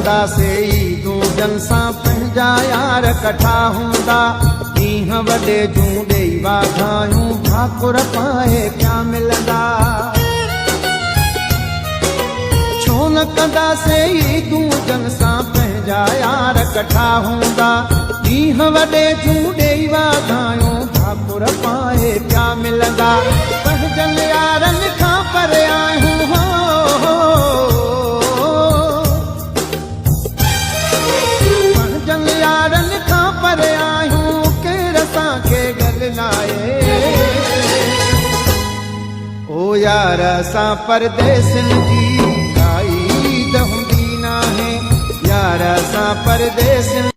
कंदासे ईदूं जन सां पंहिंजा यार कठा हूंदा। ॾींहं वॾे जूं ॾेई वाधायूं ठाकुर पाए पिया मिलंदा। छो न कंदासे ईदूं जन सां पंहिंजा यार कठा हूंदा। ॾींहं वॾे जूं ॾेई वाधायूं ठाकुर पाए पिया मिलंदा। पंहिंजनि यारनि खां परे आहियूं हो, पंहिंजनि यारनि खां परे आहियूं केरु असांखे ॻाल्हाए। ओ यार असां परदेसिन जी काई ईद हूंदी नाहे। यार असां परदेसिन